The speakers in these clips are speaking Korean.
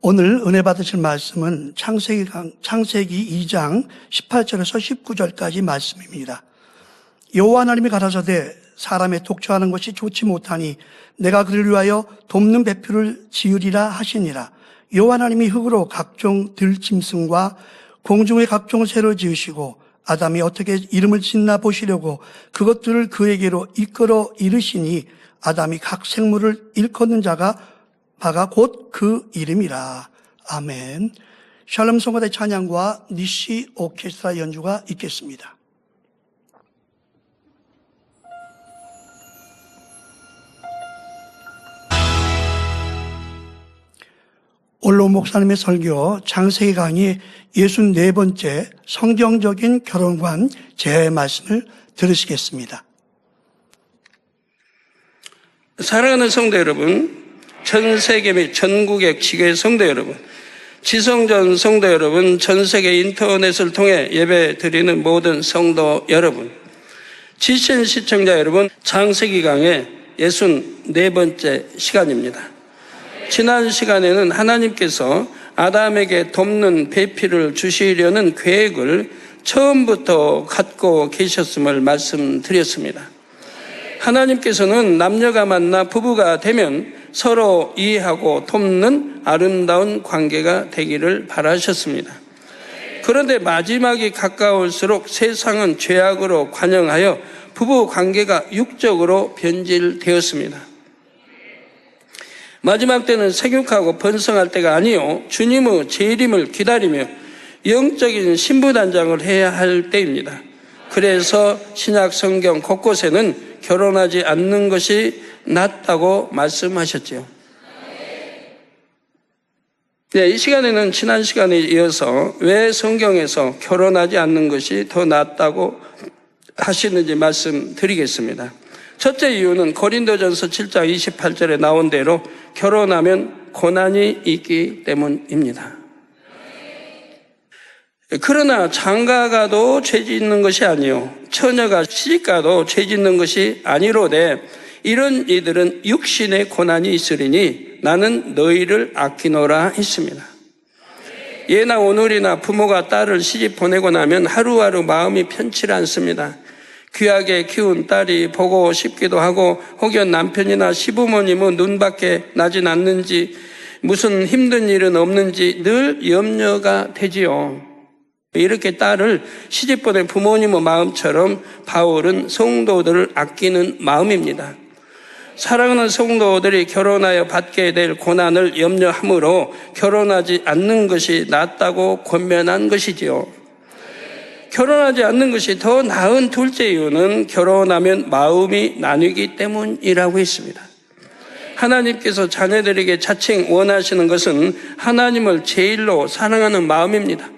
오늘 은혜 받으실 말씀은 창세기 2장 18절에서 19절까지 말씀입니다. 여호와 하나님이 가라사대 사람의 독처하는 것이 좋지 못하니 내가 그를 위하여 돕는 배표를 지으리라 하시니라. 여호와 하나님이 흙으로 각종 들짐승과 공중의 각종 새를 지으시고 아담이 어떻게 이름을 짓나 보시려고 그것들을 그에게로 이끌어 이르시니 아담이 각 생물을 일컫는 바가 곧 그 이름이라. 아멘. 샬롬 성가대 찬양과 니시 오케스트라 연주가 있겠습니다. 올로 목사님의 설교 창세기 강의 64번째 성경적인 결혼관 제 말씀을 들으시겠습니다. 사랑하는 성도 여러분, 전 세계 및 전국의 지교회 성도 여러분, 지성전 성도 여러분, 전 세계 인터넷을 통해 예배 드리는 모든 성도 여러분, 지신 시청자 여러분, 창세기 강의 64번째 시간입니다. 지난 시간에는 하나님께서 아담에게 돕는 배필을 주시려는 계획을 처음부터 갖고 계셨음을 말씀드렸습니다. 하나님께서는 남녀가 만나 부부가 되면 서로 이해하고 돕는 아름다운 관계가 되기를 바라셨습니다. 그런데 마지막이 가까울수록 세상은 죄악으로 관영하여 부부 관계가 육적으로 변질되었습니다. 마지막 때는 생육하고 번성할 때가 아니요 주님의 재림을 기다리며 영적인 신부단장을 해야 할 때입니다. 그래서 신약 성경 곳곳에는 결혼하지 않는 것이 낫다고 말씀하셨지요. 네, 이 시간에는 지난 시간에 이어서 왜 성경에서 결혼하지 않는 것이 더 낫다고 하시는지 말씀드리겠습니다. 첫째 이유는 고린도전서 7장 28절에 나온 대로 결혼하면 고난이 있기 때문입니다. 그러나 장가가도 죄 짓는 것이 아니요 처녀가 시집가도 죄 짓는 것이 아니로되 이런 이들은 육신의 고난이 있으리니 나는 너희를 아끼노라 했습니다. 예나 오늘이나 부모가 딸을 시집 보내고 나면 하루하루 마음이 편치 않습니다. 귀하게 키운 딸이 보고 싶기도 하고 혹여 남편이나 시부모님은 눈밖에 나진 않는지 무슨 힘든 일은 없는지 늘 염려가 되지요. 이렇게 딸을 시집 보낸 부모님의 마음처럼 바울은 성도들을 아끼는 마음입니다. 사랑하는 성도들이 결혼하여 받게 될 고난을 염려함으로 결혼하지 않는 것이 낫다고 권면한 것이지요. 결혼하지 않는 것이 더 나은 둘째 이유는 결혼하면 마음이 나뉘기 때문이라고 했습니다. 하나님께서 자녀들에게 자칭 원하시는 것은 하나님을 제일로 사랑하는 마음입니다.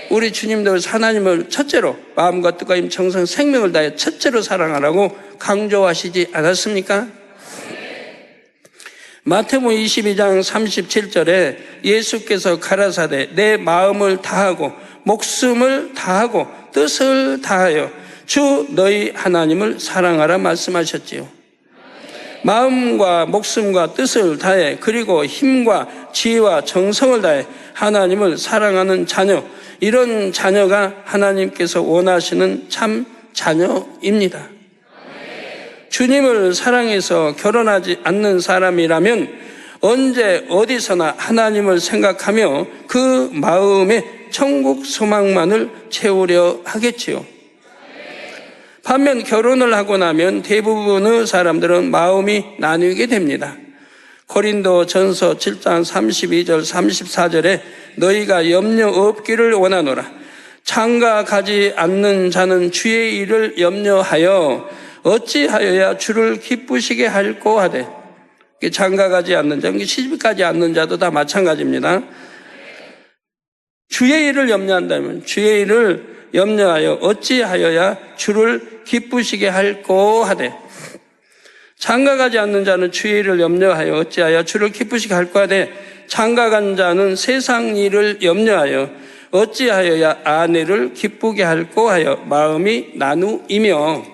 우리 주님도 하나님을 첫째로 마음과 뜻과 힘, 정성, 생명을 다해 첫째로 사랑하라고 강조하시지 않았습니까? 마태복음 22장 37절에 예수께서 가라사대 내 마음을 다하고 목숨을 다하고 뜻을 다하여 주 너희 하나님을 사랑하라 말씀하셨지요. 마음과 목숨과 뜻을 다해 그리고 힘과 지혜와 정성을 다해 하나님을 사랑하는 자녀, 이런 자녀가 하나님께서 원하시는 참 자녀입니다. 주님을 사랑해서 결혼하지 않는 사람이라면 언제 어디서나 하나님을 생각하며 그 마음에 천국 소망만을 채우려 하겠지요. 반면 결혼을 하고 나면 대부분의 사람들은 마음이 나뉘게 됩니다. 고린도 전서 7장 32절 34절에 너희가 염려 없기를 원하노라. 장가 가지 않는 자는 주의 일을 염려하여 어찌하여야 주를 기쁘시게 할꼬 하되. 장가 가지 않는 자, 시집 가지 않는 자도 다 마찬가지입니다. 주의 일을 염려한다면 주의 일을 염려하여 어찌하여야 주를 기쁘시게 할꼬 하되. 장가가지 않는 자는 주의 일을 염려하여 어찌하여 주를 기쁘시게 할꼬 하되 장가간 자는 세상 일을 염려하여 어찌하여야 아내를 기쁘게 할꼬 하여 마음이 나누이며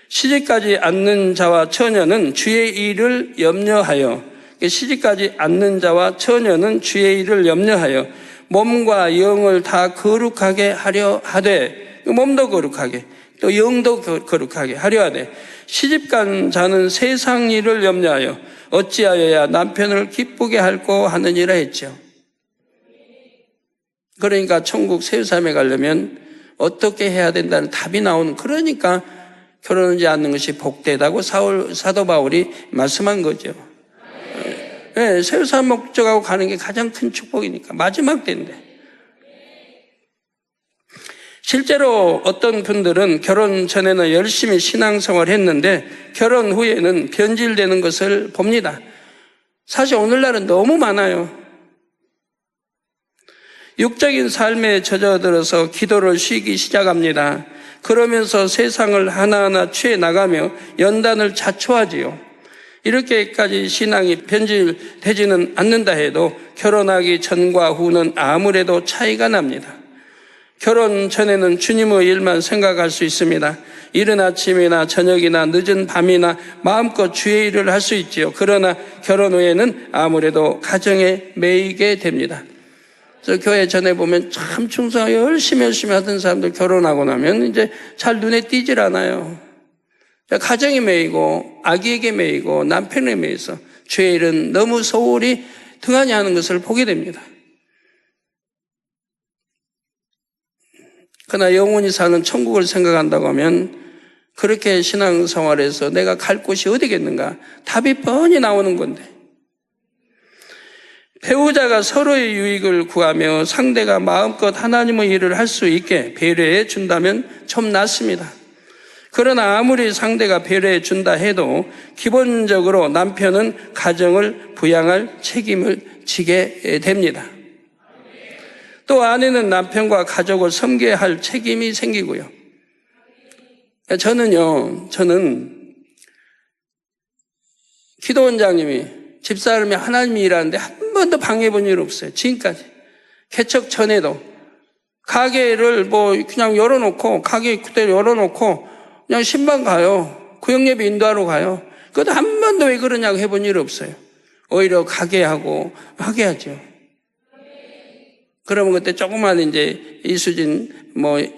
시집가지 않는 자와 처녀는 주의 일을 염려하여 시집가지 않는 자와 처녀는 주의 일을 염려하여 몸과 영을 다 거룩하게 하려 하되, 몸도 거룩하게 또 영도 거룩하게 하려 하되, 시집간 자는 세상 일을 염려하여 어찌하여야 남편을 기쁘게 할꼬 하느니라 했죠. 그러니까 천국 세우삼에 가려면 어떻게 해야 된다는 답이 나오는, 그러니까 결혼하지 않는 것이 복되다고 사도 바울이 말씀한 거죠. 네, 세우삼 목적하고 가는 게 가장 큰 축복이니까, 마지막 때인데. 실제로 어떤 분들은 결혼 전에는 열심히 신앙생활을 했는데 결혼 후에는 변질되는 것을 봅니다. 사실 오늘날은 너무 많아요. 육적인 삶에 젖어들어서 기도를 쉬기 시작합니다. 그러면서 세상을 하나하나 취해 나가며 연단을 자초하지요. 이렇게까지 신앙이 변질되지는 않는다 해도 결혼하기 전과 후는 아무래도 차이가 납니다. 결혼 전에는 주님의 일만 생각할 수 있습니다. 이른 아침이나 저녁이나 늦은 밤이나 마음껏 주의 일을 할 수 있지요. 그러나 결혼 후에는 아무래도 가정에 매이게 됩니다. 저 교회 전에 보면 참 충성하게 열심히 하던 사람들 결혼하고 나면 이제 잘 눈에 띄질 않아요. 가정에 매이고 아기에게 매이고 남편에 매여서 주의 일은 너무 소홀히 등한히 하는 것을 보게 됩니다. 그러나 영원히 사는 천국을 생각한다고 하면 그렇게 신앙생활에서 내가 갈 곳이 어디겠는가? 답이 뻔히 나오는 건데, 배우자가 서로의 유익을 구하며 상대가 마음껏 하나님의 일을 할 수 있게 배려해 준다면 좀 낫습니다. 그러나 아무리 상대가 배려해 준다 해도 기본적으로 남편은 가정을 부양할 책임을 지게 됩니다. 또 아내는 남편과 가족을 섬겨야 할 책임이 생기고요. 저는 기도원장님이 집사람이 하나님이 일하는데 한 번도 방해해 본 일 없어요. 지금까지. 개척 전에도 가게를 그냥 열어놓고, 가게 그대로 열어놓고 그냥 신방 가요. 구역예배 인도하러 가요. 그것도 한 번도 왜 그러냐고 해본 일 없어요. 오히려 가게 하고 하게 하죠. 그러면 그때 조금만 이제 이수진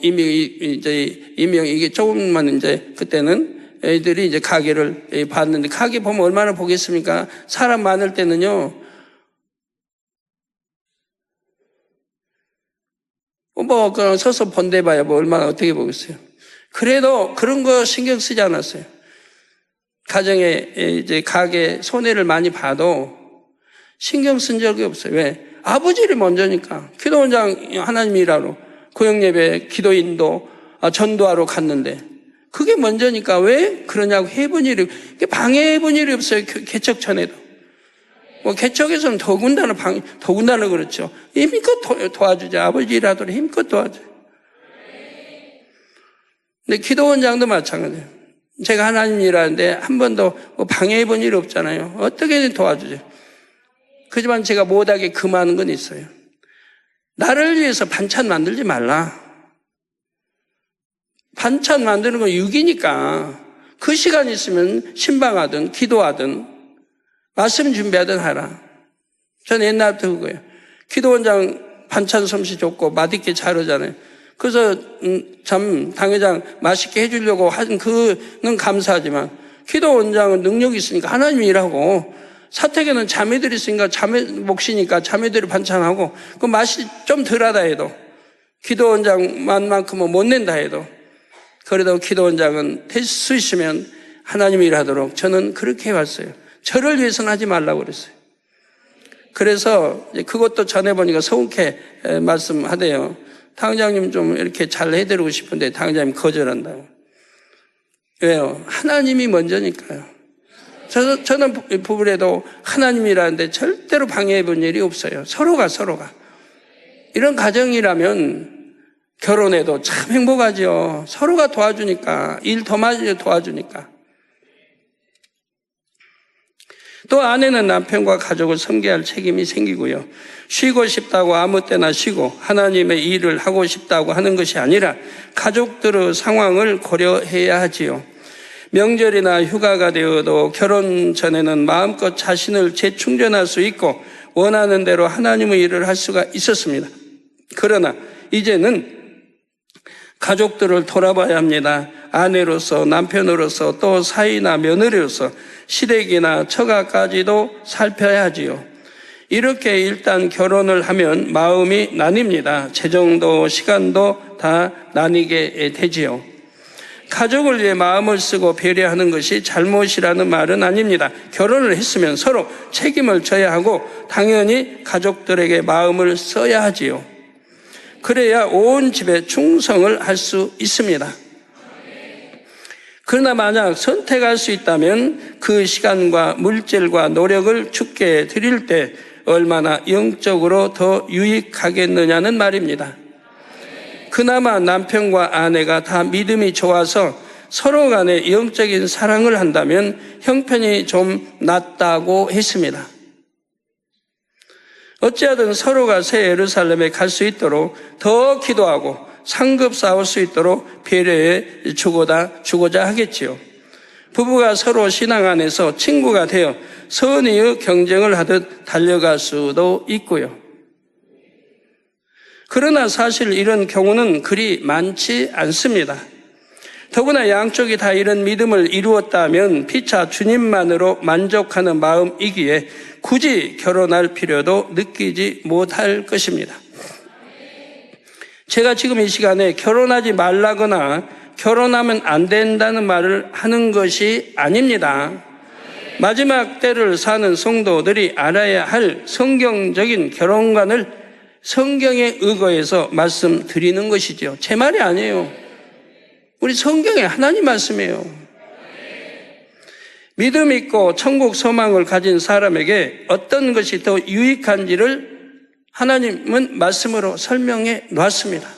이명 이게 조금만 이제 그때는 애들이 이제 가게를 봤는데, 가게 보면 얼마나 보겠습니까? 사람 많을 때는요, 그냥 서서 본대봐야 얼마나 어떻게 보겠어요. 그래도 그런 거 신경 쓰지 않았어요. 가정에 이제 가게 손해를 많이 봐도 신경 쓴 적이 없어요. 왜? 아버지를 먼저니까. 기도원장 하나님 일하러 구역예배 기도인도 전도하러 갔는데 그게 먼저니까 왜 그러냐고 해본 일이, 방해해본 일이 없어요. 개척 전에도. 개척에서는 더군다나 그렇죠. 힘껏 도와주죠. 아버지 일하도록 힘껏 도와줘요. 근데 기도원장도 마찬가지예요. 제가 하나님 일하는데 한 번도 방해해본 일이 없잖아요. 어떻게든 도와주죠. 그지만 제가 못하게 금하는 건 있어요. 나를 위해서 반찬 만들지 말라. 반찬 만드는 건 육이니까 그 시간 있으면 신방하든 기도하든 말씀 준비하든 하라. 저는 옛날부터 그거예요. 기도원장 반찬 솜씨 좋고 맛있게 잘하잖아요. 그래서 참 당회장 맛있게 해주려고 한 그는 감사하지만 기도원장은 능력이 있으니까 하나님이 일하고, 사택에는 자매들이 있으니까 자매 몫이니까 자매들이 반찬하고, 그 맛이 좀 덜하다 해도, 기도원장 맛만큼은 못 낸다 해도, 그래도 기도원장은 될 수 있으면 하나님이 일하도록 저는 그렇게 해왔어요. 저를 위해서는 하지 말라고 그랬어요. 그래서 그것도 전해보니까 서운케 말씀하대요. 당장님 좀 이렇게 잘 해드리고 싶은데 당장님 거절한다고. 왜요? 하나님이 먼저니까요. 저는 부부래도 하나님이라는데 절대로 방해해본 일이 없어요. 서로가. 이런 가정이라면 결혼해도 참 행복하죠. 서로가 도와주니까, 일 더 많이 도와주니까. 또 아내는 남편과 가족을 섬겨야 할 책임이 생기고요. 쉬고 싶다고 아무 때나 쉬고 하나님의 일을 하고 싶다고 하는 것이 아니라 가족들의 상황을 고려해야 하지요. 명절이나 휴가가 되어도 결혼 전에는 마음껏 자신을 재충전할 수 있고 원하는 대로 하나님의 일을 할 수가 있었습니다. 그러나 이제는 가족들을 돌아봐야 합니다. 아내로서, 남편으로서, 또 사위나 며느리로서 시댁이나 처가까지도 살펴야 하지요. 이렇게 일단 결혼을 하면 마음이 나뉩니다. 재정도 시간도 다 나뉘게 되지요. 가족을 위해 마음을 쓰고 배려하는 것이 잘못이라는 말은 아닙니다. 결혼을 했으면 서로 책임을 져야 하고 당연히 가족들에게 마음을 써야 하지요. 그래야 온 집에 충성을 할 수 있습니다. 그러나 만약 선택할 수 있다면 그 시간과 물질과 노력을 주께 드릴 때 얼마나 영적으로 더 유익하겠느냐는 말입니다. 그나마 남편과 아내가 다 믿음이 좋아서 서로 간에 영적인 사랑을 한다면 형편이 좀 낫다고 했습니다. 어찌하든 서로가 새 예루살렘에 갈 수 있도록 더 기도하고 상급 쌓을 수 있도록 배려해 주고자 하겠지요. 부부가 서로 신앙 안에서 친구가 되어 선의의 경쟁을 하듯 달려갈 수도 있고요. 그러나 사실 이런 경우는 그리 많지 않습니다. 더구나 양쪽이 다 이런 믿음을 이루었다면 피차 주님만으로 만족하는 마음이기에 굳이 결혼할 필요도 느끼지 못할 것입니다. 제가 지금 이 시간에 결혼하지 말라거나 결혼하면 안 된다는 말을 하는 것이 아닙니다. 마지막 때를 사는 성도들이 알아야 할 성경적인 결혼관을 성경에 의거해서 말씀드리는 것이죠. 제 말이 아니에요. 우리 성경에 하나님 말씀이에요. 믿음 있고 천국 소망을 가진 사람에게 어떤 것이 더 유익한지를 하나님은 말씀으로 설명해 놨습니다.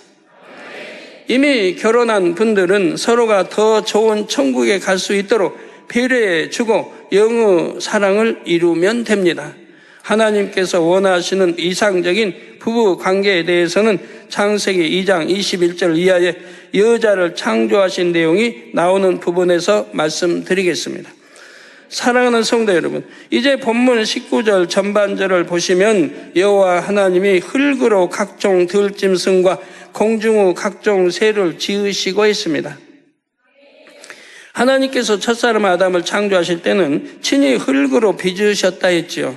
이미 결혼한 분들은 서로가 더 좋은 천국에 갈 수 있도록 배려해 주고 영의 사랑을 이루면 됩니다. 하나님께서 원하시는 이상적인 부부 관계에 대해서는 창세기 2장 21절 이하에 여자를 창조하신 내용이 나오는 부분에서 말씀드리겠습니다. 사랑하는 성도 여러분, 이제 본문 19절 전반절을 보시면 여호와 하나님이 흙으로 각종 들짐승과 공중의 각종 새를 지으시고 했습니다. 하나님께서 첫사람 아담을 창조하실 때는 친히 흙으로 빚으셨다 했지요.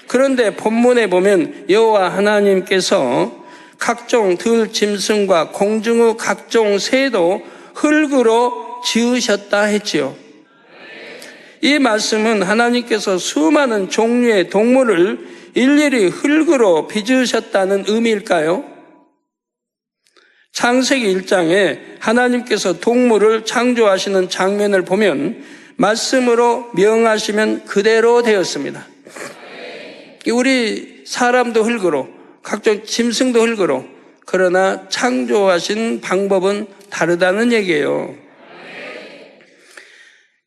그런데 본문에 보면 여호와 하나님께서 각종 들짐승과 공중의 각종 새도 흙으로 지으셨다 했지요. 이 말씀은 하나님께서 수많은 종류의 동물을 일일이 흙으로 빚으셨다는 의미일까요? 창세기 1장에 하나님께서 동물을 창조하시는 장면을 보면 말씀으로 명하시면 그대로 되었습니다. 우리 사람도 흙으로, 각종 짐승도 흙으로, 그러나 창조하신 방법은 다르다는 얘기예요.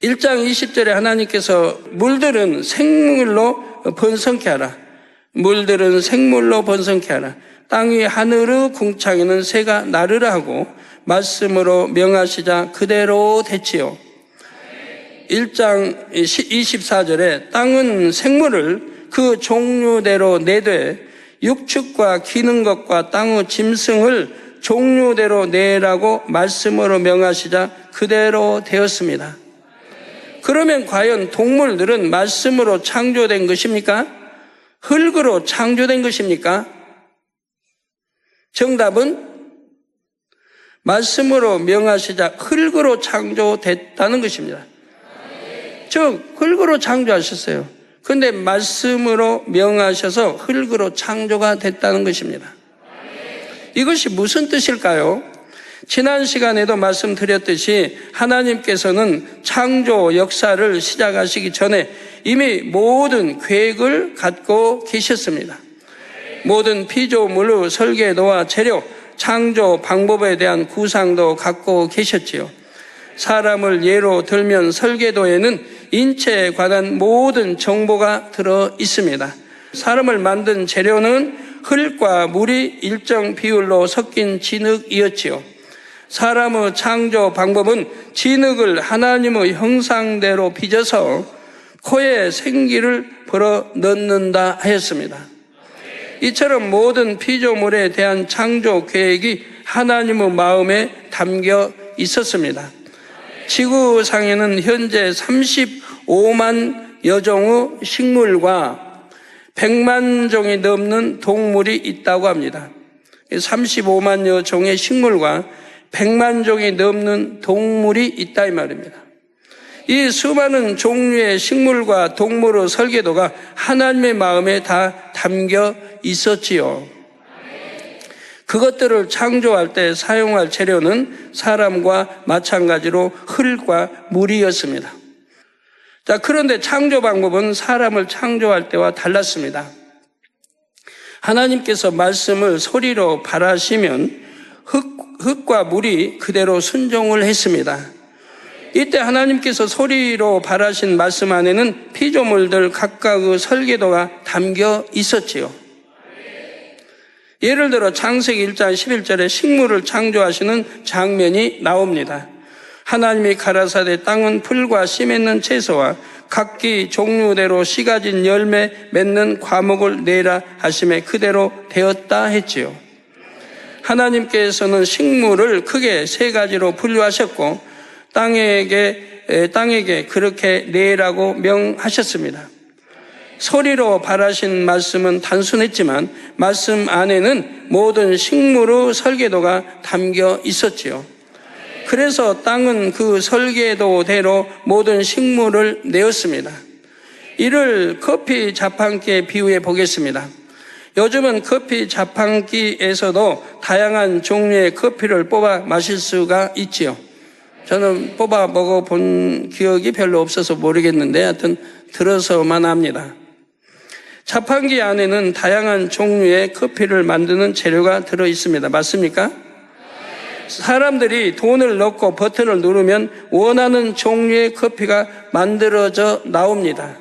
1장 20절에 하나님께서 물들은 생물로 번성케 하라. 물들은 생물로 번성케 하라. 땅 위 하늘의 궁창에는 새가 나르라 하고 말씀으로 명하시자 그대로 됐지요. 1장 24절에 땅은 생물을 그 종류대로 내되 육축과 기는 것과 땅의 짐승을 종류대로 내라고 말씀으로 명하시자 그대로 되었습니다. 그러면 과연 동물들은 말씀으로 창조된 것입니까? 흙으로 창조된 것입니까? 정답은 말씀으로 명하시자 흙으로 창조됐다는 것입니다. 즉 흙으로 창조하셨어요. 그런데 말씀으로 명하셔서 흙으로 창조가 됐다는 것입니다. 이것이 무슨 뜻일까요? 지난 시간에도 말씀드렸듯이 하나님께서는 창조 역사를 시작하시기 전에 이미 모든 계획을 갖고 계셨습니다. 모든 피조물의 설계도와 재료, 창조 방법에 대한 구상도 갖고 계셨지요. 사람을 예로 들면 설계도에는 인체에 관한 모든 정보가 들어 있습니다. 사람을 만든 재료는 흙과 물이 일정 비율로 섞인 진흙이었지요. 사람의 창조 방법은 진흙을 하나님의 형상대로 빚어서 코에 생기를 불어 넣는다 하였습니다. 이처럼 모든 피조물에 대한 창조 계획이 하나님의 마음에 담겨 있었습니다. 지구상에는 현재 35만여 종의 식물과 100만 종이 넘는 동물이 있다고 합니다. 35만여 종의 식물과 100만 종이 넘는 동물이 있다 이 말입니다. 이 수많은 종류의 식물과 동물의 설계도가 하나님의 마음에 다 담겨 있었지요. 그것들을 창조할 때 사용할 재료는 사람과 마찬가지로 흙과 물이었습니다. 자, 그런데 창조 방법은 사람을 창조할 때와 달랐습니다. 하나님께서 말씀을 소리로 발하시면 흙과 물이 그대로 순종을 했습니다. 이때 하나님께서 소리로 발하신 말씀 안에는 피조물들 각각의 설계도가 담겨 있었지요. 예를 들어 창세기 1장 11절에 식물을 창조하시는 장면이 나옵니다. 하나님이 가라사대 땅은 풀과 씨 맺는 채소와 각기 종류대로 씨 가진 열매 맺는 과목을 내라 하심에 그대로 되었다 했지요. 하나님께서는 식물을 크게 세 가지로 분류하셨고 땅에게 그렇게 내라고 명하셨습니다. 소리로 발하신 말씀은 단순했지만 말씀 안에는 모든 식물의 설계도가 담겨 있었지요. 그래서 땅은 그 설계도대로 모든 식물을 내었습니다. 이를 커피 자판기에 비유해 보겠습니다. 요즘은 커피 자판기에서도 다양한 종류의 커피를 뽑아 마실 수가 있지요. 저는 뽑아 먹어본 기억이 별로 없어서 모르겠는데 하여튼 들어서만 합니다. 자판기 안에는 다양한 종류의 커피를 만드는 재료가 들어 있습니다. 맞습니까? 사람들이 돈을 넣고 버튼을 누르면 원하는 종류의 커피가 만들어져 나옵니다.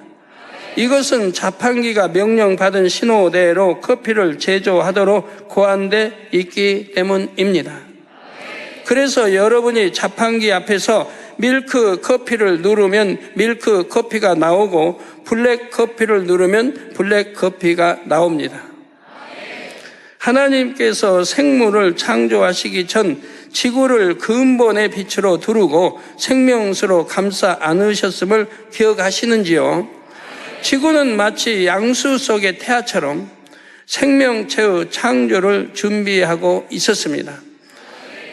이것은 자판기가 명령받은 신호대로 커피를 제조하도록 고안돼 있기 때문입니다. 그래서 여러분이 자판기 앞에서 밀크 커피를 누르면 밀크 커피가 나오고 블랙 커피를 누르면 블랙 커피가 나옵니다. 하나님께서 생물을 창조하시기 전 지구를 근본의 빛으로 두르고 생명수로 감싸 안으셨음을 기억하시는지요? 지구는 마치 양수 속의 태아처럼 생명체의 창조를 준비하고 있었습니다.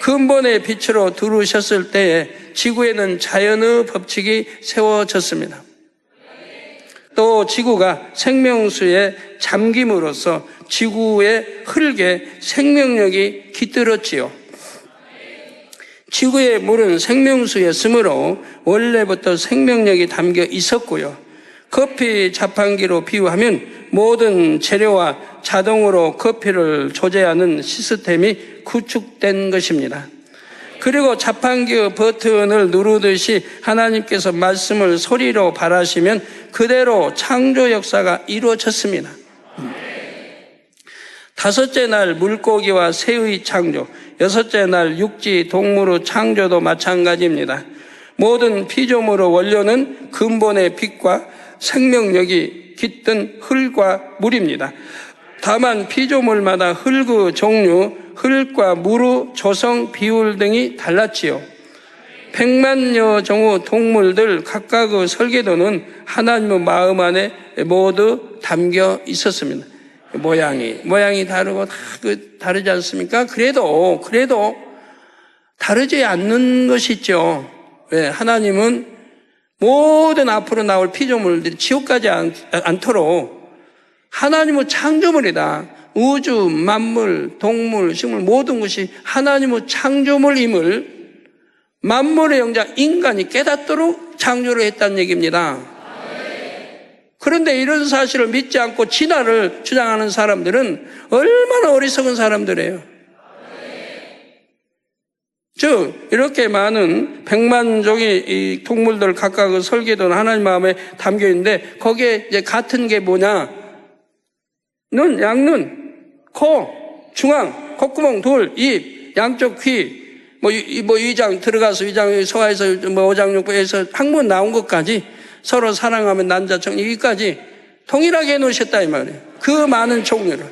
근본의 빛으로 두르셨을 때에 지구에는 자연의 법칙이 세워졌습니다. 또 지구가 생명수에 잠김으로써 지구의 흙에 생명력이 깃들었지요. 지구의 물은 생명수였으므로 원래부터 생명력이 담겨 있었고요. 커피 자판기로 비유하면 모든 재료와 자동으로 커피를 조제하는 시스템이 구축된 것입니다. 그리고 자판기의 버튼을 누르듯이 하나님께서 말씀을 소리로 발하시면 그대로 창조 역사가 이루어졌습니다. 다섯째 날 물고기와 새의 창조, 여섯째 날 육지 동물의 창조도 마찬가지입니다. 모든 피조물의 원료는 근본의 빛과 생명력이 깃든 흙과 물입니다. 다만 피조물마다 흙의 종류, 흙과 물의 조성 비율 등이 달랐지요. 100만여 종의 동물들 각각의 설계도는 하나님의 마음 안에 모두 담겨 있었습니다. 모양이 다르고 다 다르지 않습니까? 그래도 다르지 않는 것이 있죠. 왜? 하나님은 모든 앞으로 나올 피조물들이 지옥 가지 않도록 하나님의 창조물이다. 우주, 만물, 동물, 식물 모든 것이 하나님의 창조물임을 만물의 영장 인간이 깨닫도록 창조를 했다는 얘기입니다. 그런데 이런 사실을 믿지 않고 진화를 주장하는 사람들은 얼마나 어리석은 사람들이에요. 즉 이렇게 많은 100만 종의 이 동물들 각각의 설계도는 하나님 마음에 담겨 있는데 거기에 이제 같은 게 뭐냐? 양눈, 코, 중앙, 콧구멍, 입, 양쪽 귀, 뭐 2장 들어가서 2장 소화해서 뭐 5장 6부에서 학문 나온 것까지 서로 사랑하면 난자청 여기까지 동일하게 해놓으셨다 이 말이에요. 그 많은 종류를.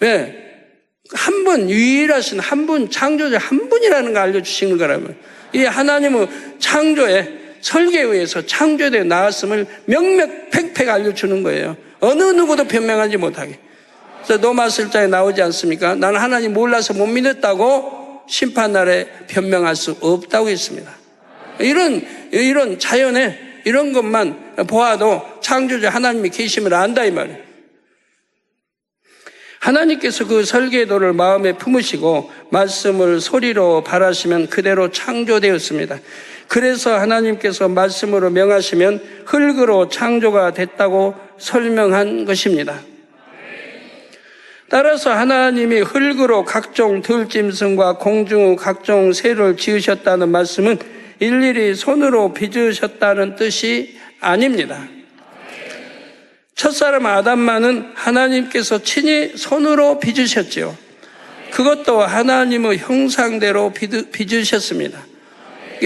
왜? 한 분, 유일하신 한 분, 창조자 한 분이라는 걸 알려주시는 거라면 이 하나님은 창조에 설계에 의해서 창조되어 나왔음을 명명팩팩 알려주는 거예요. 어느 누구도 변명하지 못하게. 그래서 노마술자에 나오지 않습니까? 나는 하나님 몰라서 못 믿었다고 심판날에 변명할 수 없다고 했습니다. 이런 자연에 이런 것만 보아도 창조자 하나님이 계심을 안다 이 말이에요. 하나님께서 그 설계도를 마음에 품으시고 말씀을 소리로 발하시면 그대로 창조되었습니다. 그래서 하나님께서 말씀으로 명하시면 흙으로 창조가 됐다고 설명한 것입니다. 따라서 하나님이 흙으로 각종 들짐승과 공중 각종 새를 지으셨다는 말씀은 일일이 손으로 빚으셨다는 뜻이 아닙니다. 첫사람 아담만은 하나님께서 친히 손으로 빚으셨지요. 그것도 하나님의 형상대로 빚으셨습니다.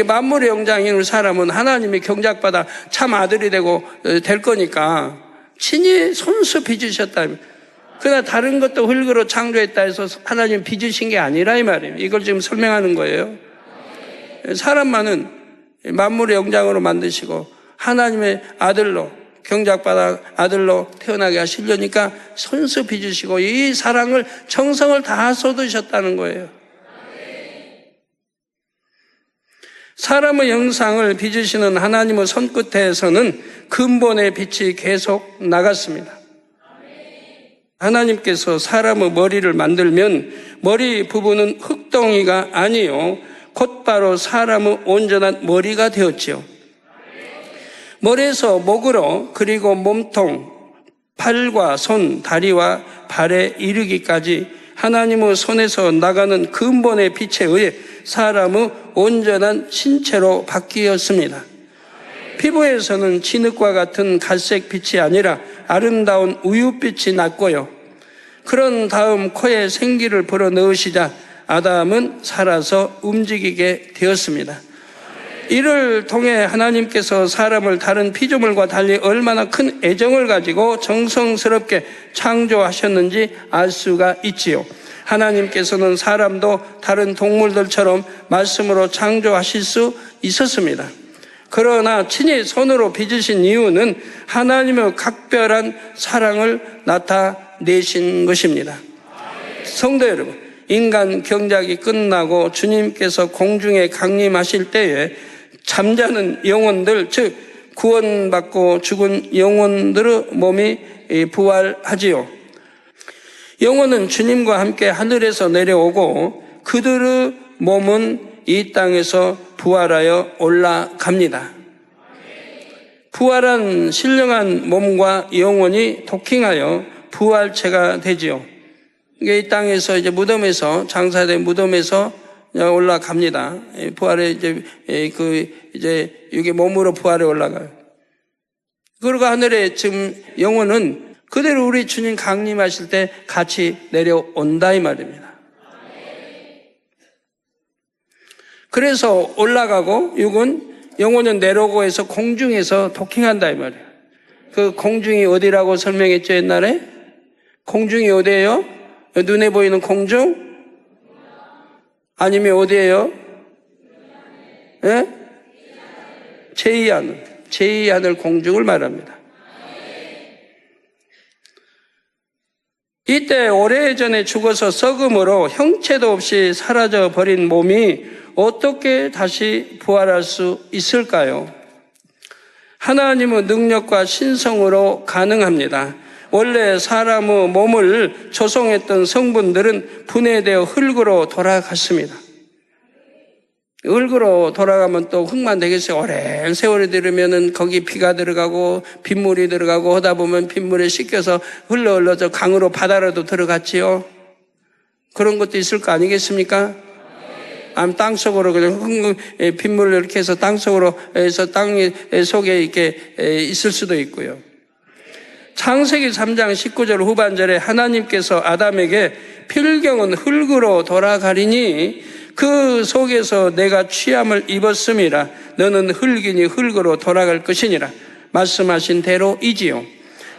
만물의 영장인 사람은 하나님이 경작받아 참 아들이 되고 될 거니까 친히 손수 빚으셨다. 그러나 다른 것도 흙으로 창조했다 해서 하나님 빚으신 게 아니라 이 말이에요. 이걸 지금 설명하는 거예요. 사람만은 만물의 영장으로 만드시고 하나님의 아들로 경작받아 아들로 태어나게 하시려니까 손수 빚으시고 이 사랑을 정성을 다 쏟으셨다는 거예요. 사람의 형상을 빚으시는 하나님의 손끝에서는 근본의 빛이 계속 나갔습니다. 하나님께서 사람의 머리를 만들면 머리 부분은 흙덩이가 아니요 곧바로 사람의 온전한 머리가 되었지요. 머리에서 목으로 그리고 몸통, 팔과 손, 다리와 발에 이르기까지 하나님의 손에서 나가는 근본의 빛에 의해 사람의 온전한 신체로 바뀌었습니다. 피부에서는 진흙과 같은 갈색 빛이 아니라 아름다운 우유빛이 났고요. 그런 다음 코에 생기를 불어넣으시자 아담은 살아서 움직이게 되었습니다. 이를 통해 하나님께서 사람을 다른 피조물과 달리 얼마나 큰 애정을 가지고 정성스럽게 창조하셨는지 알 수가 있지요. 하나님께서는 사람도 다른 동물들처럼 말씀으로 창조하실 수 있었습니다. 그러나 친히 손으로 빚으신 이유는 하나님의 각별한 사랑을 나타내신 것입니다. 성도 여러분, 인간 경작이 끝나고 주님께서 공중에 강림하실 때에 잠자는 영혼들, 즉 구원받고 죽은 영혼들의 몸이 부활하지요. 영혼은 주님과 함께 하늘에서 내려오고 그들의 몸은 이 땅에서 부활하여 올라갑니다. 부활한 신령한 몸과 영혼이 도킹하여 부활체가 되지요. 이게 이 땅에서 이제 무덤에서 장사된 무덤에서 올라갑니다. 부활에 이제 이게 몸으로 부활에 올라가요. 그리고 하늘에 지금 영혼은 그대로 우리 주님 강림하실 때 같이 내려온다 이 말입니다. 그래서 올라가고 영혼은 내려오고 해서 공중에서 도킹한다 이 말이에요. 그 공중이 어디라고 설명했죠 옛날에? 공중이 어디예요? 눈에 보이는 공중? 아니면 어디예요? 예? 제2하늘 공중을 말합니다. 이때 오래전에 죽어서 썩음으로 형체도 없이 사라져 버린 몸이 어떻게 다시 부활할 수 있을까요? 하나님의 능력과 신성으로 가능합니다. 원래 사람의 몸을 조성했던 성분들은 분해되어 흙으로 돌아갔습니다. 흙으로 돌아가면 또 흙만 되겠어요. 오랜 세월이 들으면은 거기 비가 들어가고 빗물이 들어가고 하다 보면 빗물에 씻겨서 흘러서 강으로 바다로도 들어갔지요. 그런 것도 있을 거 아니겠습니까? 아니면 땅 속으로 그냥 빗물을 이렇게 해서 땅 속으로 해서 땅 속에 이렇게 있을 수도 있고요. 창세기 3장 19절 후반절에 하나님께서 아담에게 필경은 흙으로 돌아가리니 그 속에서 내가 취함을 입었음이라. 너는 흙이니 흙으로 돌아갈 것이니라. 말씀하신 대로이지요.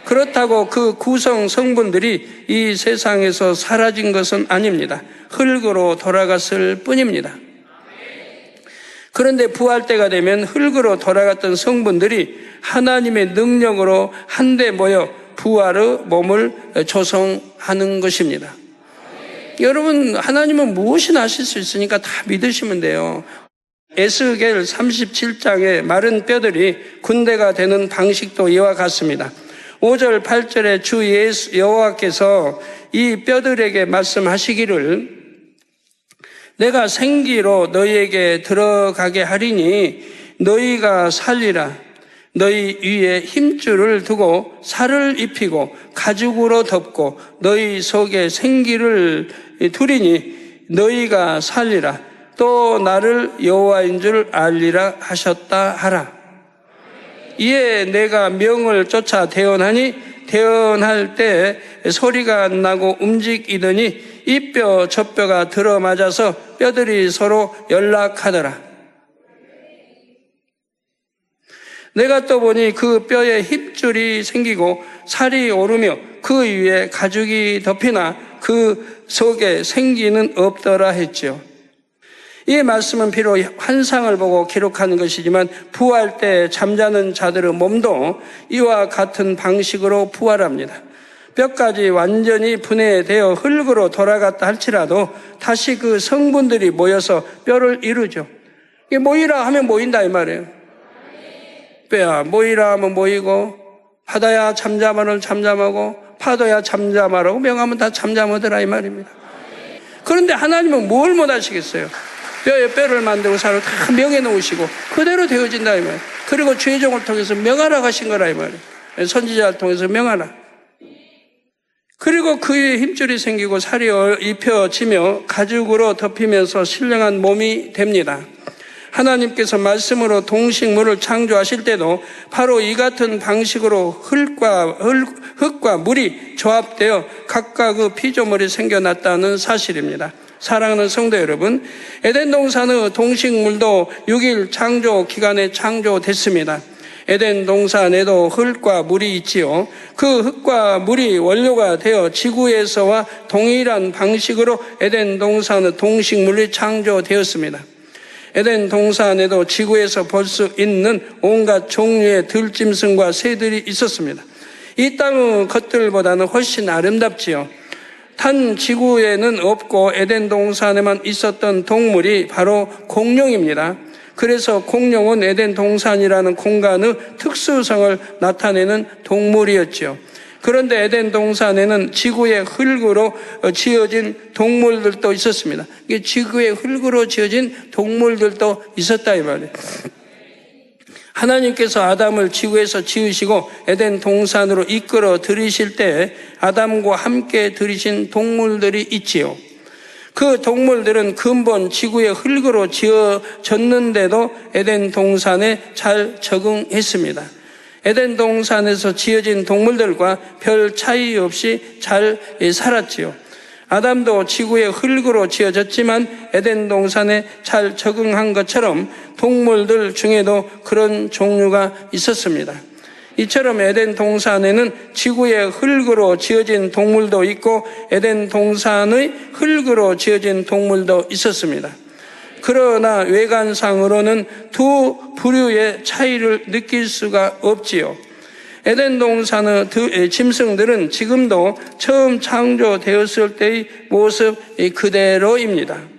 그렇다고 그 구성 성분들이 이 세상에서 사라진 것은 아닙니다. 흙으로 돌아갔을 뿐입니다. 그런데 부활 때가 되면 흙으로 돌아갔던 성분들이 하나님의 능력으로 한데 모여 부활의 몸을 조성하는 것입니다. 여러분, 하나님은 무엇이나 하실 수 있으니까 다 믿으시면 돼요. 에스겔 37장의 마른 뼈들이 군대가 되는 방식도 이와 같습니다. 5절 8절에 주 예수 여호와께서 이 뼈들에게 말씀하시기를 내가 생기로 너희에게 들어가게 하리니 너희가 살리라. 너희 위에 힘줄을 두고 살을 입히고 가죽으로 덮고 너희 속에 생기를 두리니 너희가 살리라. 또 나를 여호와인 줄 알리라 하셨다 하라. 이에 내가 명을 쫓아 대언하니 대언할 때 소리가 안 나고 움직이더니 이 뼈 저 뼈가 들어맞아서 뼈들이 서로 연락하더라. 내가 또 보니 그 뼈에 힘줄이 생기고 살이 오르며 그 위에 가죽이 덮이나 그 속에 생기는 없더라 했지요. 이 말씀은 비록 환상을 보고 기록하는 것이지만 부활 때 잠자는 자들의 몸도 이와 같은 방식으로 부활합니다. 뼈까지 완전히 분해되어 흙으로 돌아갔다 할지라도 다시 그 성분들이 모여서 뼈를 이루죠. 이게 모이라 하면 모인다 이 말이에요. 뼈야 모이라 하면 모이고 바다야 잠잠하면 잠잠하고 파도야 잠잠하라고 명하면 다 잠잠하더라 이 말입니다. 그런데 하나님은 뭘 못하시겠어요? 뼈에 뼈를 만들고 살을 다 명해 놓으시고 그대로 되어진다 이 말이에요. 그리고 죄종을 통해서 명하라 하신 거라 이 말이에요. 선지자를 통해서 명하라. 그리고 그 위에 힘줄이 생기고 살이 입혀지며 가죽으로 덮이면서 신령한 몸이 됩니다. 하나님께서 말씀으로 동식물을 창조하실 때도 바로 이 같은 방식으로 흙과 물이 조합되어 각각의 피조물이 생겨났다는 사실입니다. 사랑하는 성도 여러분, 에덴 동산의 동식물도 6일 창조 기간에 창조됐습니다. 에덴 동산에도 흙과 물이 있지요. 그 흙과 물이 원료가 되어 지구에서와 동일한 방식으로 에덴 동산의 동식물이 창조되었습니다. 에덴 동산에도 지구에서 볼 수 있는 온갖 종류의 들짐승과 새들이 있었습니다. 이 땅의 것들보다는 훨씬 아름답지요. 탄 지구에는 없고 에덴 동산에만 있었던 동물이 바로 공룡입니다. 그래서 공룡은 에덴 동산이라는 공간의 특수성을 나타내는 동물이었죠. 그런데 에덴 동산에는 지구의 흙으로 지어진 동물들도 있었습니다. 이게 지구의 흙으로 지어진 동물들도 있었다 이 말이에요. 하나님께서 아담을 지구에서 지으시고 에덴 동산으로 이끌어 들이실 때 아담과 함께 들이신 동물들이 있지요. 그 동물들은 근본 지구의 흙으로 지어졌는데도 에덴 동산에 잘 적응했습니다. 에덴 동산에서 지어진 동물들과 별 차이 없이 잘 살았지요. 아담도 지구의 흙으로 지어졌지만 에덴 동산에 잘 적응한 것처럼 동물들 중에도 그런 종류가 있었습니다. 이처럼 에덴 동산에는 지구의 흙으로 지어진 동물도 있고 에덴 동산의 흙으로 지어진 동물도 있었습니다. 그러나 외관상으로는 두 부류의 차이를 느낄 수가 없지요. 에덴 동산의 짐승들은 지금도 처음 창조되었을 때의 모습 그대로입니다.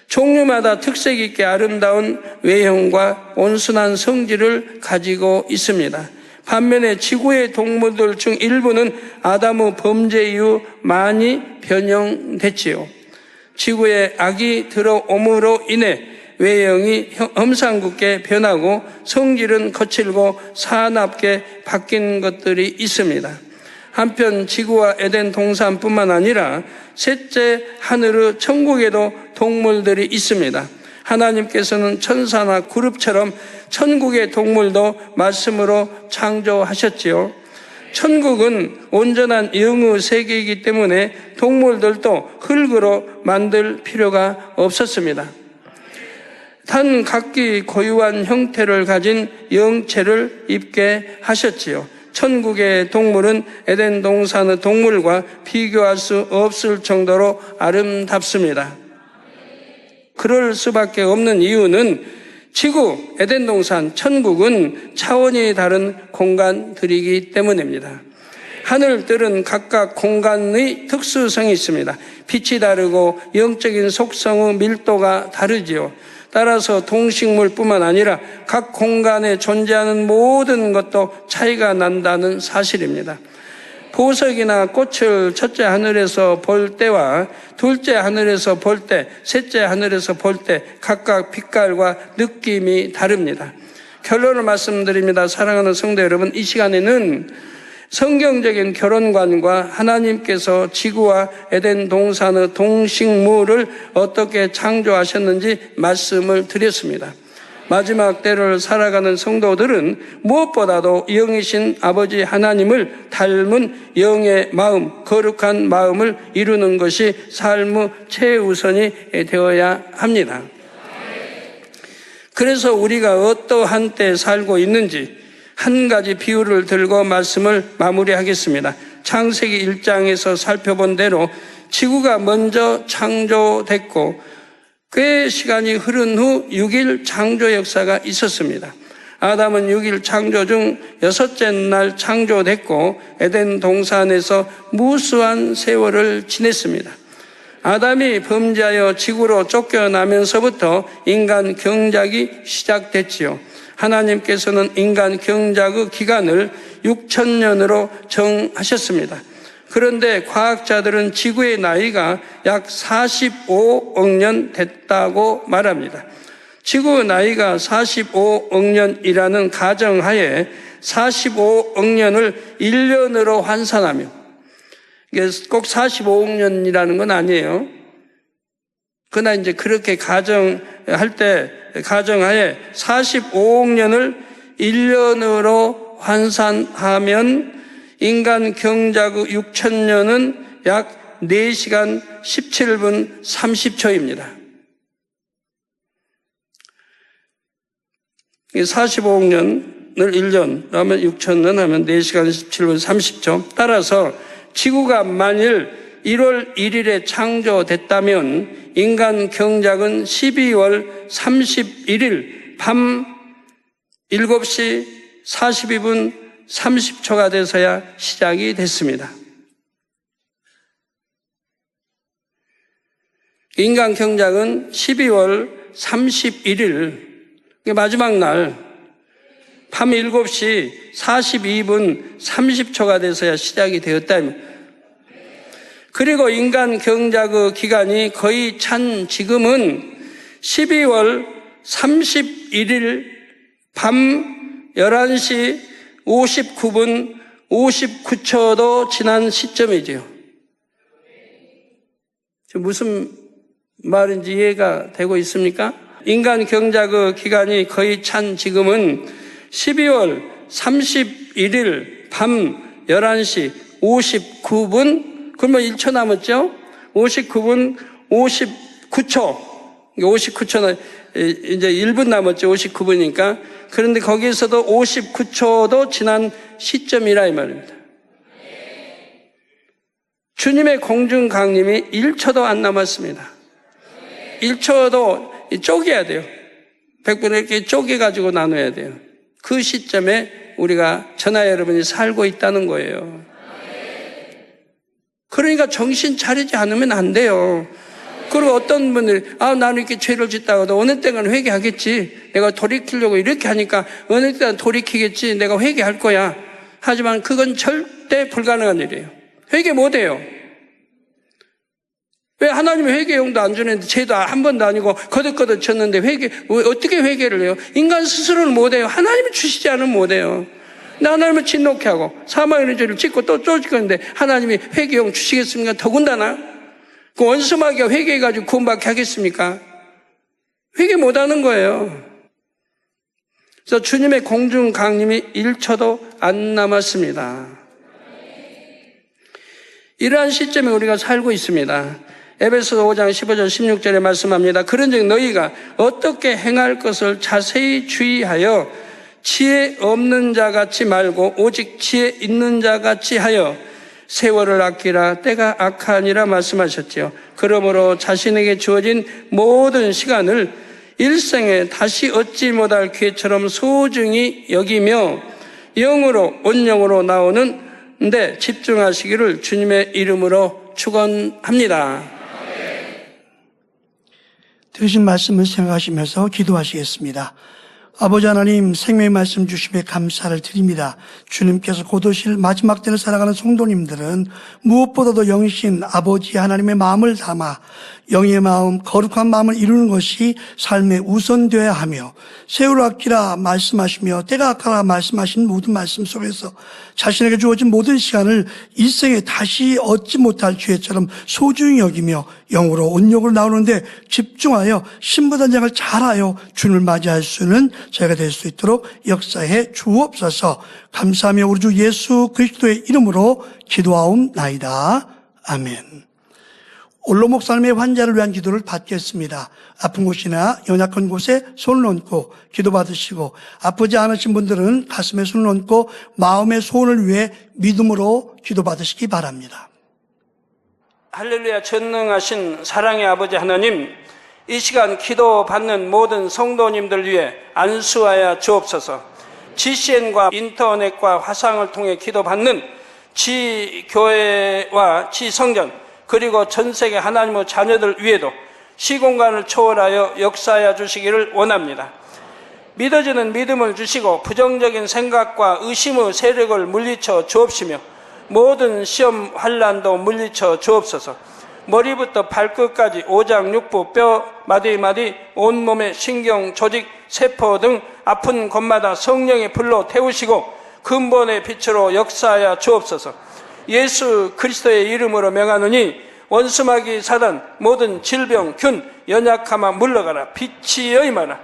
종류마다 특색 있게 아름다운 외형과 온순한 성질을 가지고 있습니다. 반면에 지구의 동물들 중 일부는 아담의 범죄 이후 많이 변형됐지요. 지구에 악이 들어옴으로 인해 외형이 험상궂게 변하고 성질은 거칠고 사납게 바뀐 것들이 있습니다. 한편 지구와 에덴 동산뿐만 아니라 셋째 하늘의 천국에도 동물들이 있습니다. 하나님께서는 천사나 구름처럼 천국의 동물도 말씀으로 창조하셨지요. 천국은 온전한 영의 세계이기 때문에 동물들도 흙으로 만들 필요가 없었습니다. 단 각기 고유한 형태를 가진 영체를 입게 하셨지요. 천국의 동물은 에덴 동산의 동물과 비교할 수 없을 정도로 아름답습니다. 그럴 수밖에 없는 이유는 지구, 에덴 동산, 천국은 차원이 다른 공간들이기 때문입니다. 하늘들은 각각 공간의 특수성이 있습니다. 빛이 다르고 영적인 속성의 밀도가 다르지요. 따라서 동식물뿐만 아니라 각 공간에 존재하는 모든 것도 차이가 난다는 사실입니다. 보석이나 꽃을 첫째 하늘에서 볼 때와 둘째 하늘에서 볼 때, 셋째 하늘에서 볼 때 각각 빛깔과 느낌이 다릅니다. 결론을 말씀드립니다. 사랑하는 성도 여러분, 이 시간에는 성경적인 결혼관과 하나님께서 지구와 에덴 동산의 동식물을 어떻게 창조하셨는지 말씀을 드렸습니다. 마지막 때를 살아가는 성도들은 무엇보다도 영이신 아버지 하나님을 닮은 영의 마음, 거룩한 마음을 이루는 것이 삶의 최우선이 되어야 합니다. 그래서 우리가 어떠한 때 살고 있는지 한 가지 비유를 들고 말씀을 마무리하겠습니다. 창세기 1장에서 살펴본 대로 지구가 먼저 창조됐고 꽤 시간이 흐른 후 6일 창조 역사가 있었습니다. 아담은 6일 창조 중 6째 날 창조됐고 에덴 동산에서 무수한 세월을 지냈습니다. 아담이 범죄하여 지구로 쫓겨나면서부터 인간 경작이 시작됐지요. 하나님께서는 인간 경작의 기간을 6,000년으로 정하셨습니다. 그런데 과학자들은 지구의 나이가 약 45억 년 됐다고 말합니다. 지구의 나이가 45억 년이라는 가정하에 45억 년을 1년으로 환산하며, 이게 꼭 45억 년이라는 건 아니에요. 그러나 이제 그렇게 가정할 때, 가정하에 45억 년을 1년으로 환산하면 인간 경작의 6,000년은 약 4시간 17분 30초입니다. 45억 년을 1년 하면 6,000년 하면 4시간 17분 30초. 따라서 지구가 만일 1월 1일에 창조됐다면 인간 경작은 12월 31일 밤 7시 42분 30초가 돼서야 시작이 됐습니다. 인간 경작은 12월 31일 마지막 날 밤 7시 42분 30초가 돼서야 시작이 되었다면, 그리고 인간 경작의 기간이 거의 찬 지금은 12월 31일 밤 11시 59분 59초도 지난 시점이지요. 무슨 말인지 이해가 되고 있습니까? 인간 경작의 기간이 거의 찬 지금은 12월 31일 밤 11시 59분, 그러면 1초 남았죠? 59분 59초. 59초는 이제 1분 남았죠. 59분이니까. 그런데 거기에서도 59초도 지난 시점이라 이 말입니다. 주님의 공중 강림이 1초도 안 남았습니다. 1초도 쪼개야 돼요. 100분을 이렇게 쪼개가지고 나눠야 돼요. 그 시점에 우리가 전하 여러분이 살고 있다는 거예요. 그러니까 정신 차리지 않으면 안 돼요. 그리고 어떤 분들이 나는 이렇게 죄를 짓다가도 어느 때는 회개하겠지. 내가 돌이키려고 이렇게 하니까 어느 때는 돌이키겠지. 내가 회개할 거야. 하지만 그건 절대 불가능한 일이에요. 회개 못해요. 왜 하나님이 회개용도 안 주는데 죄도 한 번도 아니고 거듭거듭 쳤는데 어떻게 회개를 해요? 인간 스스로는 못해요. 하나님이 주시지 않으면 못해요. 근데 하나님은 진노케 하고 사망의 죄를 짓고 또 쫓을 건데 하나님이 회개용 주시겠습니까? 더군다나 그 원수마귀가 회개해가지고 구원받게 하겠습니까? 회개 못하는 거예요. 그래서 주님의 공중 강림이 1초도 안 남았습니다. 이러한 시점에 우리가 살고 있습니다. 에베소서 5장 15절 16절에 말씀합니다. 그런즉 너희가 어떻게 행할 것을 자세히 주의하여 지혜 없는 자같이 말고 오직 지혜 있는 자같이 하여 세월을 아끼라 때가 악하니라 말씀하셨지요. 그러므로 자신에게 주어진 모든 시간을 일생에 다시 얻지 못할 기회처럼 소중히 여기며 영으로 온영으로 나오는 데 집중하시기를 주님의 이름으로 축원합니다. 들으신 말씀을 생각하시면서 기도하시겠습니다. 아버지 하나님, 생명의 말씀 주심에 감사를 드립니다. 주님께서 곧 오실 마지막 때를 살아가는 성도님들은 무엇보다도 영이신 아버지 하나님의 마음을 담아 영의 마음, 거룩한 마음을 이루는 것이 삶에 우선되어야 하며, 세월을 아끼라 말씀하시며 때가 악하라 말씀하신 모든 말씀 속에서 자신에게 주어진 모든 시간을 일생에 다시 얻지 못할 기회처럼 소중히 여기며 영으로 온영으로 나오는데 집중하여 신부단장을 잘하여 주님을 맞이할 수 있는 저희가 될 수 있도록 역사해 주옵소서. 감사하며 우리 주 예수 그리스도의 이름으로 기도하옵나이다. 아멘. 올로 목사님의 환자를 위한 기도를 받겠습니다. 아픈 곳이나 연약한 곳에 손을 얹고 기도받으시고, 아프지 않으신 분들은 가슴에 손을 얹고 마음의 소원을 위해 믿음으로 기도받으시기 바랍니다. 할렐루야. 전능하신 사랑의 아버지 하나님, 이 시간 기도받는 모든 성도님들 위해 안수하여 주옵소서. GCN과 인터넷과 화상을 통해 기도받는 지교회와 지성전, 그리고 전 세계 하나님의 자녀들 위에도 시공간을 초월하여 역사하여 주시기를 원합니다. 믿어지는 믿음을 주시고 부정적인 생각과 의심의 세력을 물리쳐 주옵시며 모든 시험 환난도 물리쳐 주옵소서. 머리부터 발끝까지 오장육부, 뼈, 마디마디, 온몸의 신경, 조직, 세포 등 아픈 곳마다 성령의 불로 태우시고 근본의 빛으로 역사하여 주옵소서. 예수 그리스도의 이름으로 명하노니 원수마귀 사단 모든 질병, 균, 연약함아 물러가라. 빛이 여임하라.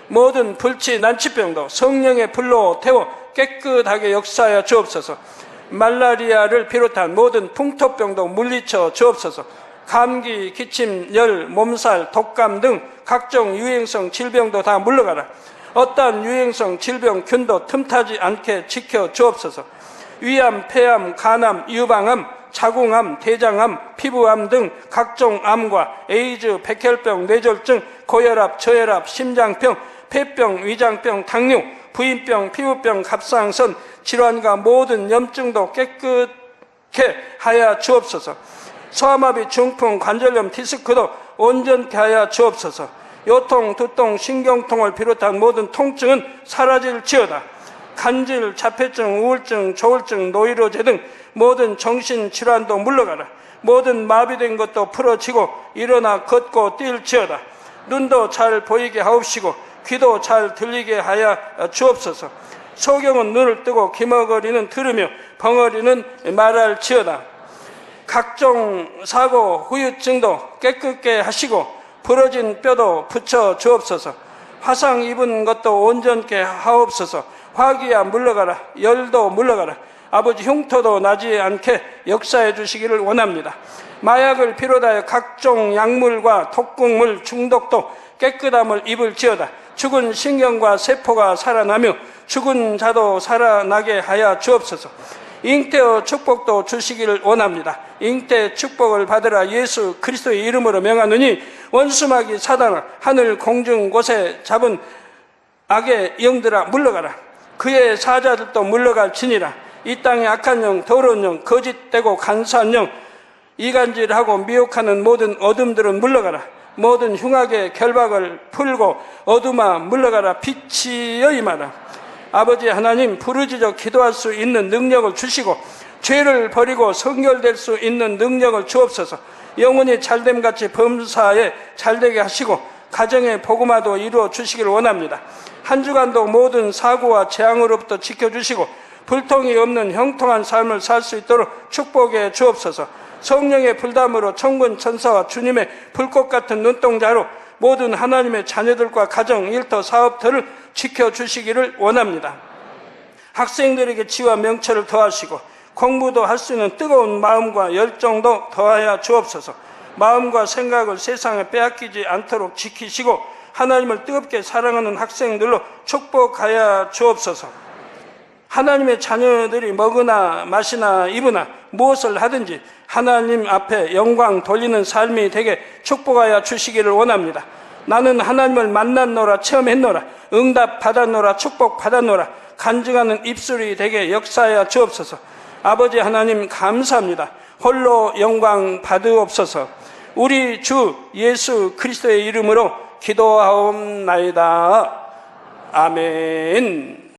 모든 불치, 난치병도 성령의 불로 태워 깨끗하게 역사하여 주옵소서. 말라리아를 비롯한 모든 풍토병도 물리쳐 주옵소서. 감기, 기침, 열, 몸살, 독감 등 각종 유행성 질병도 다 물러가라. 어떠한 유행성 질병, 균도 틈타지 않게 지켜 주옵소서. 위암, 폐암, 간암, 유방암, 자궁암, 대장암, 피부암 등 각종 암과 에이즈, 백혈병, 뇌졸중, 고혈압, 저혈압, 심장병, 폐병, 위장병, 당뇨, 부인병, 피부병, 갑상선 질환과 모든 염증도 깨끗게 하여 주옵소서. 소아마비, 중풍, 관절염, 디스크도 온전케 하여 주옵소서. 요통, 두통, 신경통을 비롯한 모든 통증은 사라질지어다. 간질, 자폐증, 우울증, 조울증, 노이로제 등 모든 정신질환도 물러가라. 모든 마비된 것도 풀어지고 일어나 걷고 뛸지어다. 눈도 잘 보이게 하옵시고 귀도 잘 들리게 하여 주옵소서. 소경은 눈을 뜨고 기머거리는 들으며 벙어리는 말할지어다. 각종 사고, 후유증도 깨끗게 하시고 부러진 뼈도 붙여 주옵소서. 화상 입은 것도 온전케 하옵소서. 화기야 물러가라. 열도 물러가라. 아버지 흉터도 나지 않게 역사해 주시기를 원합니다. 마약을 비롯하여 각종 약물과 독극물 중독도 깨끗함을 입을지어다. 죽은 신경과 세포가 살아나며 죽은 자도 살아나게 하여 주옵소서. 잉태의 축복도 주시기를 원합니다. 잉태 축복을 받으라. 예수 그리스도의 이름으로 명하노니 원수마귀 사단아 하늘 공중 곳에 잡은 악의 영들아 물러가라. 그의 사자들도 물러갈지니라. 이 땅의 악한 영, 더러운 영, 거짓되고 간사한 영, 이간질하고 미혹하는 모든 어둠들은 물러가라. 모든 흉악의 결박을 풀고 어둠아 물러가라. 빛이 여임하라. 아버지 하나님, 부르짖어 기도할 수 있는 능력을 주시고 죄를 버리고 성결될 수 있는 능력을 주옵소서. 영혼이 잘됨같이 범사에 잘되게 하시고 가정의 복음화도 이루어 주시기를 원합니다. 한 주간도 모든 사고와 재앙으로부터 지켜주시고 불통이 없는 형통한 삶을 살 수 있도록 축복해 주옵소서. 성령의 불담으로 천군 천사와 주님의 불꽃 같은 눈동자로 모든 하나님의 자녀들과 가정, 일터, 사업들을 지켜주시기를 원합니다. 학생들에게 지와 명철을 더하시고 공부도 할 수 있는 뜨거운 마음과 열정도 더하여 주옵소서. 마음과 생각을 세상에 빼앗기지 않도록 지키시고 하나님을 뜨겁게 사랑하는 학생들로 축복하여 주옵소서. 하나님의 자녀들이 먹으나 마시나 입으나 무엇을 하든지 하나님 앞에 영광 돌리는 삶이 되게 축복하여 주시기를 원합니다. 나는 하나님을 만났노라, 체험했노라, 응답 받았노라, 축복 받았노라, 간증하는 입술이 되게 역사하여 주옵소서. 아버지 하나님 감사합니다. 홀로 영광 받으옵소서. 우리 주 예수 그리스도의 이름으로 기도하옵나이다. 아멘.